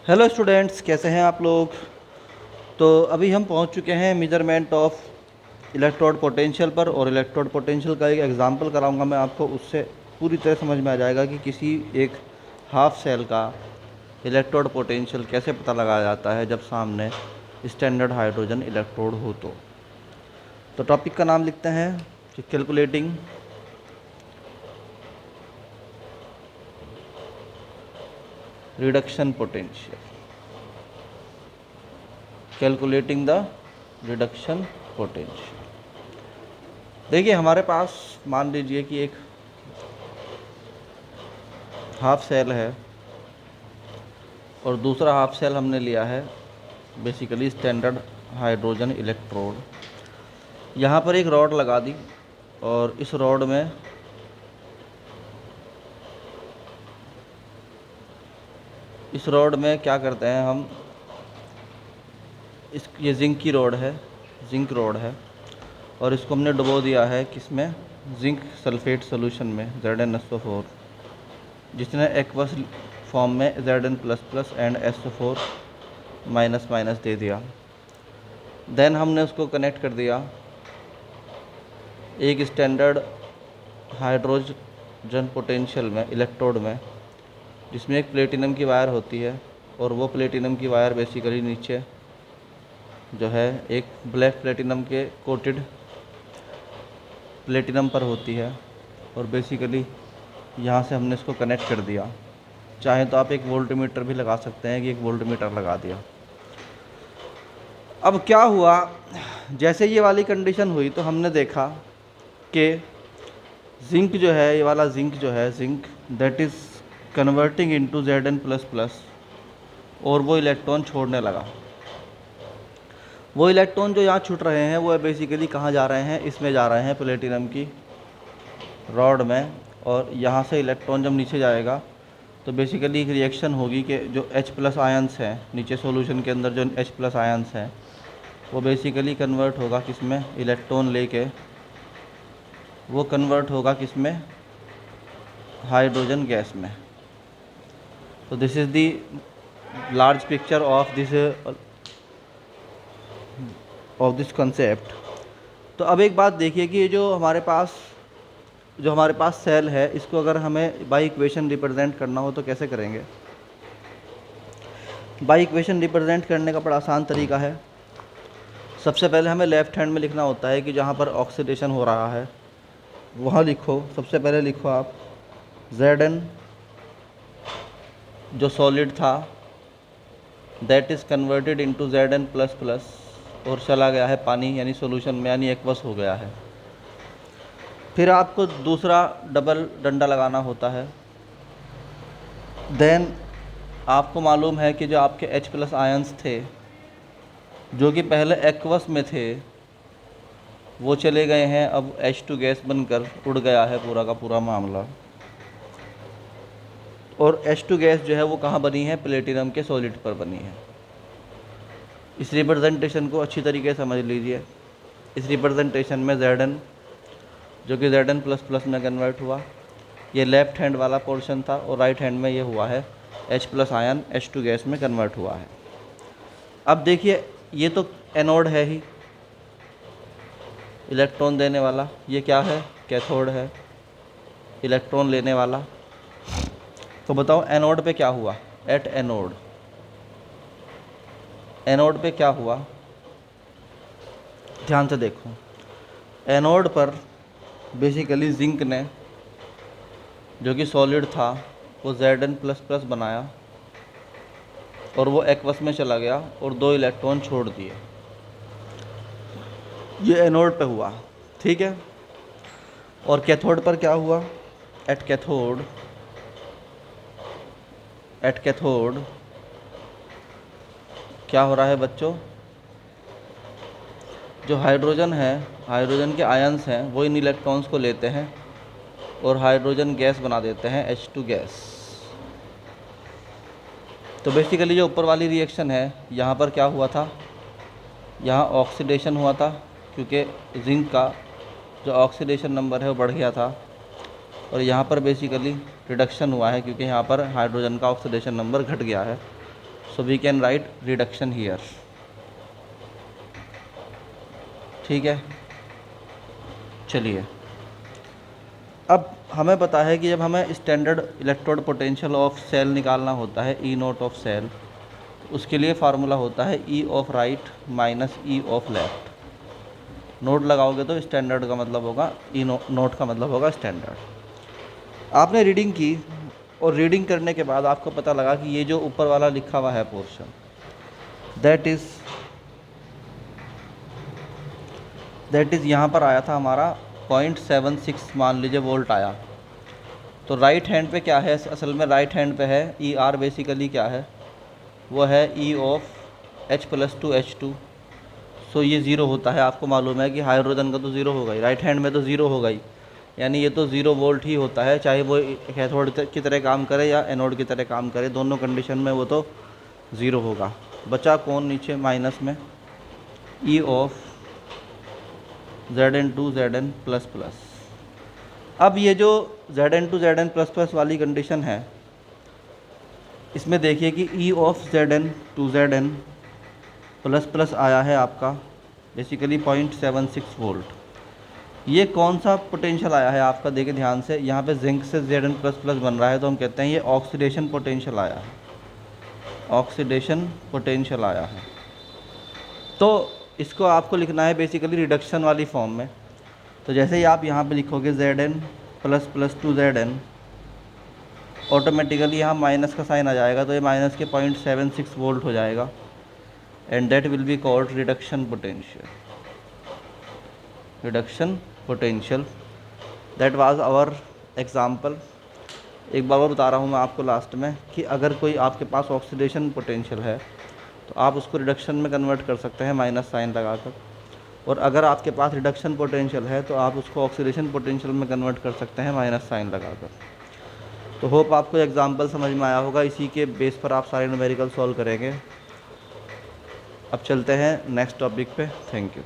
Hello students, कैसे हैं आप लोग। तो अभी हम पहुंच चुके हैं मेजरमेंट ऑफ इलेक्ट्रोड पोटेंशियल पर, और इलेक्ट्रोड पोटेंशियल का एक एग्जांपल कराऊंगा मैं आपको। उससे पूरी तरह समझ में आ जाएगा कि किसी एक हाफ सेल का इलेक्ट्रोड पोटेंशियल कैसे पता लगाया जाता है जब सामने स्टैंडर्ड हाइड्रोजन इलेक्ट्रोड हो। तो टॉपिक का नाम लिखते हैं कि calculating reduction potential. Calculating the reduction potential. देखिए, हमारे पास मान लीजिए कि एक हाफ सेल है और दूसरा हाफ सेल हमने लिया है बेसिकली स्टैंडर्ड हाइड्रोजन इलेक्ट्रोड। यहाँ पर एक रॉड लगा दी और इस रॉड में क्या करते हैं हम, ये जिंक की रॉड है, जिंक रॉड है, और इसको हमने डुबो दिया है किसमें, जिंक सल्फेट सोल्यूशन में ZnSO4, जिसने एक्वस फॉर्म में Zn++ and SO4 minus minus दे दिया। देन हमने उसको कनेक्ट कर दिया एक स्टैंडर्ड हाइड्रोजन पोटेंशियल में, इलेक्ट्रोड में, जिसमें एक प्लेटिनम की वायर होती है, और वो प्लेटिनम की वायर बेसिकली नीचे जो है एक ब्लैक प्लेटिनम के कोटेड प्लेटिनम पर होती है, और बेसिकली यहाँ से हमने इसको कनेक्ट कर दिया। चाहे तो आप एक वोल्टमीटर भी लगा सकते हैं कि एक वोल्टमीटर लगा दिया। अब क्या हुआ, जैसे ये वाली कंडीशन हुई तो हमने देखा कि जिंक जो है, ये वाला जिंक जो है, zinc that is converting into Zn++, और वो इलेक्ट्रॉन छोड़ने लगा। वो इलेक्ट्रॉन जो यहाँ छूट रहे हैं वो बेसिकली कहाँ जा रहे हैं, इसमें जा रहे हैं प्लेटिनम की रॉड में, और यहाँ से इलेक्ट्रॉन जब नीचे जाएगा तो बेसिकली एक रिएक्शन होगी कि जो H+ आयंस हैं नीचे सॉल्यूशन के अंदर, जो H+ आयंस हैं वो बेसिकली कन्वर्ट होगा किसमें, इलेक्ट्रॉन लेके वो कन्वर्ट होगा किसमें, हाइड्रोजन गैस में। तो this is the large picture of this concept. तो अब एक बात देखिए कि ये जो हमारे पास सेल है, इसको अगर हमें बाई इक्वेशन रिप्रेजेंट करना हो तो कैसे करेंगे। बाई इक्वेशन रिप्रेजेंट करने का बड़ा आसान तरीका है। सबसे पहले हमें लेफ़्ट हैंड में लिखना होता है कि जहाँ पर ऑक्सीडेशन हो रहा है वहाँ लिखो, सबसे पहले लिखो आप Zn जो सॉलिड था that is converted into Zn++ और चला गया है पानी, यानी सॉल्यूशन में, यानी एक्वस हो गया है। फिर आपको दूसरा डबल डंडा लगाना होता है। देन आपको मालूम है कि जो आपके H+ आयंस थे जो कि पहले एक्वस में थे वो चले गए हैं, अब H2 गैस बनकर उड़ गया है पूरा का पूरा मामला। और H2 गैस जो है वो कहाँ बनी है, प्लेटिनम के सॉलिड पर बनी है। इस रिप्रेजेंटेशन को अच्छी तरीके से समझ लीजिए। इस रिप्रेजेंटेशन में Zn जो कि Zn++ में कन्वर्ट हुआ, ये लेफ़्ट हैंड वाला पोर्शन था, और राइट हैंड में ये हुआ है H+ आयन H2 गैस में कन्वर्ट हुआ है। अब देखिए, ये तो एनोड है ही, इलेक्ट्रॉन देने वाला। ये क्या है, कैथोड है, इलेक्ट्रॉन लेने वाला। तो बताओ एनोड पे क्या हुआ, एट एनोड, एनोड पे क्या हुआ, ध्यान से देखो। एनोड पर बेसिकली जिंक ने जो कि सॉलिड था वो Zn++ बनाया, और वो एक्वस में चला गया और 2 इलेक्ट्रॉन छोड़ दिए। ये एनोड पे हुआ, ठीक है। और कैथोड पर क्या हुआ, एट कैथोड, एट कैथोड क्या हो रहा है बच्चों, जो हाइड्रोजन है, हाइड्रोजन के आयंस हैं वो इन इलेक्ट्रॉन्स को लेते हैं और हाइड्रोजन गैस बना देते हैं, H2 गैस। तो बेसिकली जो ऊपर वाली रिएक्शन है, यहाँ पर क्या हुआ था, यहाँ ऑक्सीडेशन हुआ था, क्योंकि जिंक का जो ऑक्सीडेशन नंबर है वो बढ़ गया था, और यहाँ पर बेसिकली रिडक्शन हुआ है क्योंकि यहाँ पर हाइड्रोजन का ऑक्सीडेशन नंबर घट गया है। So we can write reduction here. ठीक है, चलिए अब हमें पता है कि जब हमें standard electrode potential of cell निकालना होता है, ई नोट ऑफ सेल, तो उसके लिए फार्मूला होता है ई of right minus E of left. Note लगाओगे तो स्टैंडर्ड का मतलब होगा ई नोट का मतलब होगा स्टैंडर्ड। आपने रीडिंग की और रीडिंग करने के बाद आपको पता लगा कि ये जो ऊपर वाला लिखा हुआ है पोर्शन, दैट इज़ यहाँ पर आया था हमारा 0.76 मान लीजिए वोल्ट आया। तो राइट हैंड पे क्या है, असल में राइट हैंड पे है ई आर, बेसिकली क्या है वो है ई of H plus two H2। सो ये ज़ीरो होता है, आपको मालूम है कि हाइड्रोजन का तो ज़ीरो होगा ही, राइट हैंड में तो ज़ीरो होगा ही, यानी ये तो ज़ीरो वोल्ट ही होता है, चाहे वो कैथोड की तरह काम करे या एनोड की तरह काम करे, दोनों कंडीशन में वो तो ज़ीरो होगा। बचा कौन नीचे माइनस में, E of Zn to Zn plus plus. अब ये जो Zn to Zn plus plus वाली कंडीशन है, इसमें देखिए कि E of Zn to Zn plus plus आया है आपका बेसिकली 0.76 वोल्ट। ये कौन सा पोटेंशियल आया है आपका, देखिए ध्यान से, यहाँ पे जिंक से Zn प्लस प्लस बन रहा है, तो हम कहते हैं ये ऑक्सीडेशन पोटेंशियल आया है, ऑक्सीडेशन पोटेंशियल आया है। तो इसको आपको लिखना है बेसिकली रिडक्शन वाली फॉर्म में। तो जैसे ही आप यहाँ पे लिखोगे Zn plus plus to Zn, automatically यहाँ माइनस का साइन आ जाएगा, तो ये माइनस के 0.76 वोल्ट हो जाएगा, and that will be called reduction potential. Reduction potential, that was our example. एक बार और बता रहा हूँ मैं आपको लास्ट में कि अगर कोई आपके पास ऑक्सीडेशन पोटेंशियल है तो आप उसको रिडक्शन में कन्वर्ट कर सकते हैं माइनस साइन लगाकर, और अगर आपके पास रिडक्शन पोटेंशियल है तो आप उसको ऑक्सीडेशन पोटेंशियल में कन्वर्ट कर सकते हैं माइनस साइन लगाकर। तो होप आपको एग्जांपल समझ में आया होगा, इसी के बेस पर आप सारे न्यूमेरिकल सॉल्व करेंगे। अब चलते हैं नेक्स्ट टॉपिक पे। Thank you.